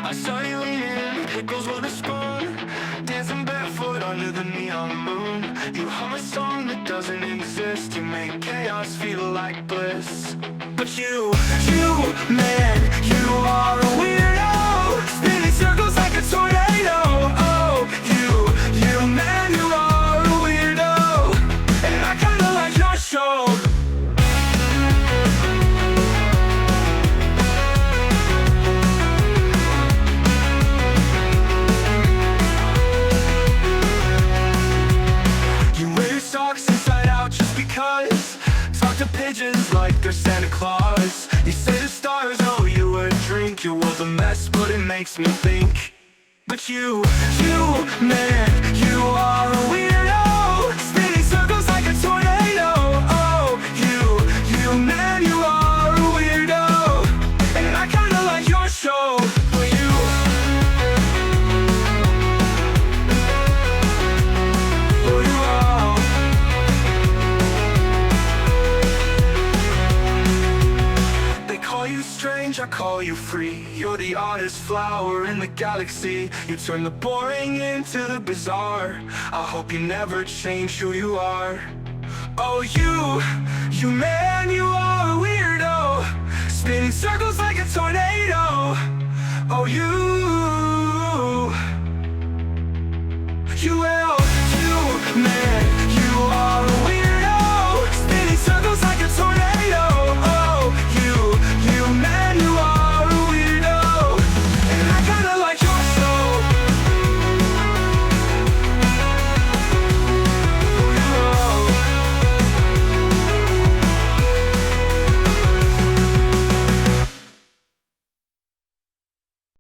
I saw you eating pickles with a spoon, dancing barefoot under the neon moon. You hum a song that doesn't exist. You make chaos feel like bliss. But man, you are a weirdo, spinning circles like a tornado. Oh, man, you are a weirdo, and I kinda like your show. Socks inside out just because. Talk to pigeons like they're Santa Claus. You say the stars owe you a drink. Your world's a mess, but it makes me think. But man, you are a weirdo, spinning circles like a tornado. Oh, man, you are a weirdo, and I kinda like your show. But you strange, I call you free. You're the oddest flower in the galaxy. You turn the boring into the bizarre. I hope you never change who you are. Oh, man, you are a weirdo, spinning circles like a tornado. Oh,